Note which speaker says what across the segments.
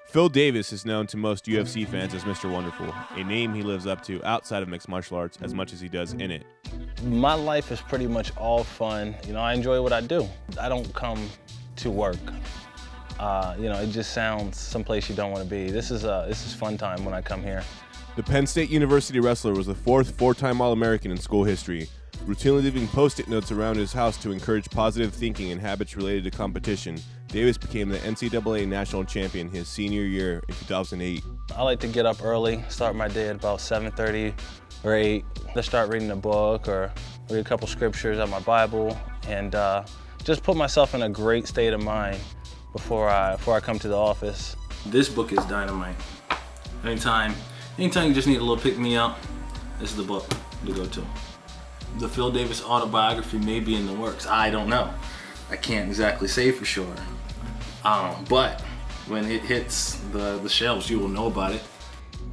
Speaker 1: Phil Davis is known to most UFC fans as Mr. Wonderful, a name he lives up to outside of mixed martial arts as much as he does in it.
Speaker 2: My life is pretty much all fun. I enjoy what I do. I don't come to work. It just sounds someplace you don't want to be. This is fun time when I come here.
Speaker 1: The Penn State University wrestler was the fourth four-time All-American in school history, routinely leaving Post-it notes around his house to encourage positive thinking and habits related to competition. Davis became the NCAA national champion his senior year in 2008.
Speaker 2: I like to get up early, start my day at about 7:30 or 8. Let's start reading a book or read a couple scriptures out of my Bible and just put myself in a great state of mind before I come to the office. This book is dynamite. Anytime you just need a little pick-me-up, this is the book to go to. The Phil Davis autobiography may be in the works. I don't know. I can't exactly say for sure. But when it hits the shelves, you will know about it.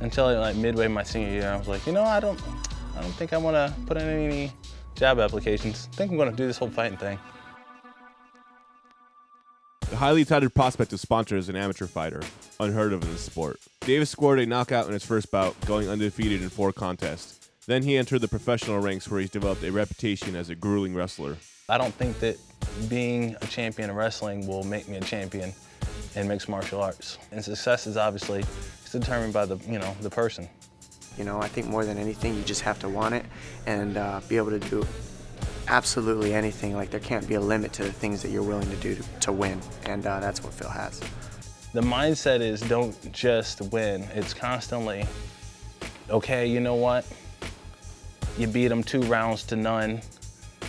Speaker 2: Until like midway my senior year, I was like, I don't think I want to put in any job applications. I think I'm going to do this whole fighting thing.
Speaker 1: The highly touted prospect of sponsor as an amateur fighter, unheard of in the sport. Davis scored a knockout in his first bout, going undefeated in 4 contests. Then he entered the professional ranks where he's developed a reputation as a grueling wrestler. I don't think that being a champion in wrestling will make me a champion in mixed martial arts. And success is obviously determined by the person.
Speaker 3: I think more than anything, you just have to want it and be able to do absolutely anything. Like there can't be a limit to the things that you're willing to do to win, and that's what Phil has.
Speaker 2: The mindset is don't just win. It's constantly, okay, you know what? You beat them 2 rounds to none,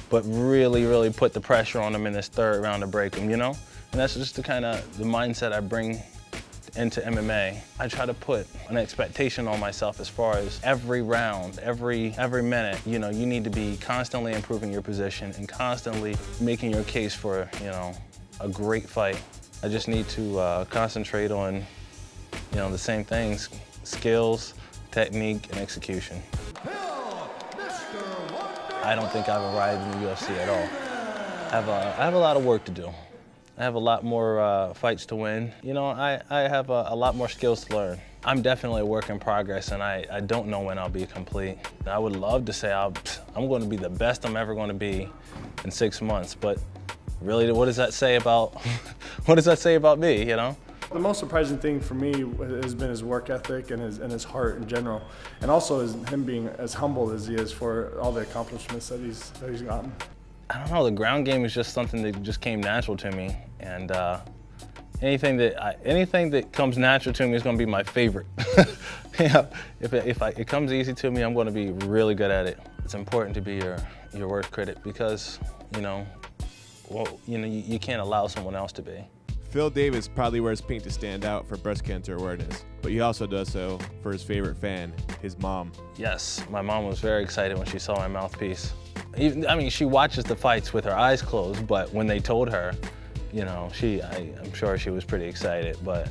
Speaker 2: but really put the pressure on them in this 3rd round to break them, And that's just the mindset I bring into MMA. I try to put an expectation on myself as far as every round, every minute, you need to be constantly improving your position and constantly making your case for, a great fight. I just need to concentrate on, the same things, skills, technique, and execution. I don't think I've arrived in the UFC at all. I have a lot of work to do. I have a lot more fights to win. I have a lot more skills to learn. I'm definitely a work in progress, and I don't know when I'll be complete. I would love to say I'm going to be the best I'm ever going to be in 6 months, but really, what does that say about me?
Speaker 4: The most surprising thing for me has been his work ethic and his heart in general, and also him being as humble as he is for all the accomplishments that he's gotten.
Speaker 2: I don't know, the ground game is just something that just came natural to me, and anything that comes natural to me is going to be my favorite. If it comes easy to me, I'm going to be really good at it. It's important to be your worst critic because you can't allow someone else to be.
Speaker 1: Phil Davis probably wears pink to stand out for breast cancer awareness, but he also does so for his favorite fan, his mom.
Speaker 2: Yes, my mom was very excited when she saw my mouthpiece. She watches the fights with her eyes closed, but when they told her, I'm sure she was pretty excited, but,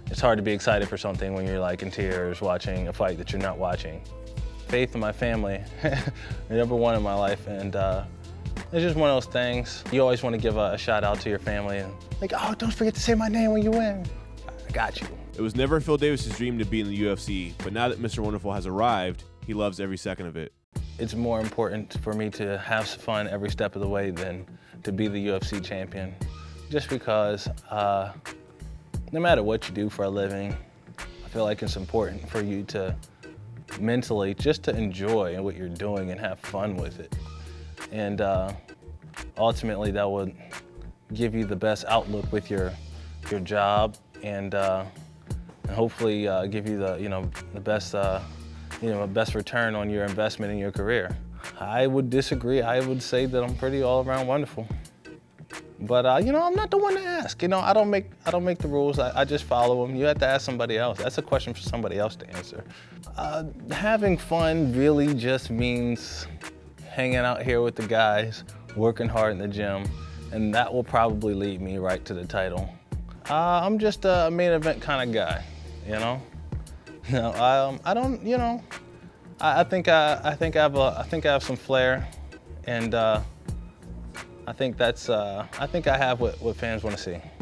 Speaker 2: it's hard to be excited for something when you're like in tears watching a fight that you're not watching. Faith in my family, number one in my life, and it's just one of those things. You always want to give a shout out to your family and like, oh, don't forget to say my name when you win. I got you.
Speaker 1: It was never Phil Davis's dream to be in the UFC, but now that Mr. Wonderful has arrived, he loves every second of it.
Speaker 2: It's more important for me to have fun every step of the way than to be the UFC champion. Just because no matter what you do for a living, I feel like it's important for you to mentally just to enjoy what you're doing and have fun with it. And ultimately that would give you the best outlook with your job and hopefully give you the best return on your investment in your career. I would disagree. I would say that I'm pretty all-around wonderful. But I'm not the one to ask. I don't make the rules. I just follow them. You have to ask somebody else. That's a question for somebody else to answer. Having fun really just means hanging out here with the guys, working hard in the gym, and that will probably lead me right to the title. I'm just a main event kind of guy, I don't, I think I have some flair, and I I think I have what fans want to see.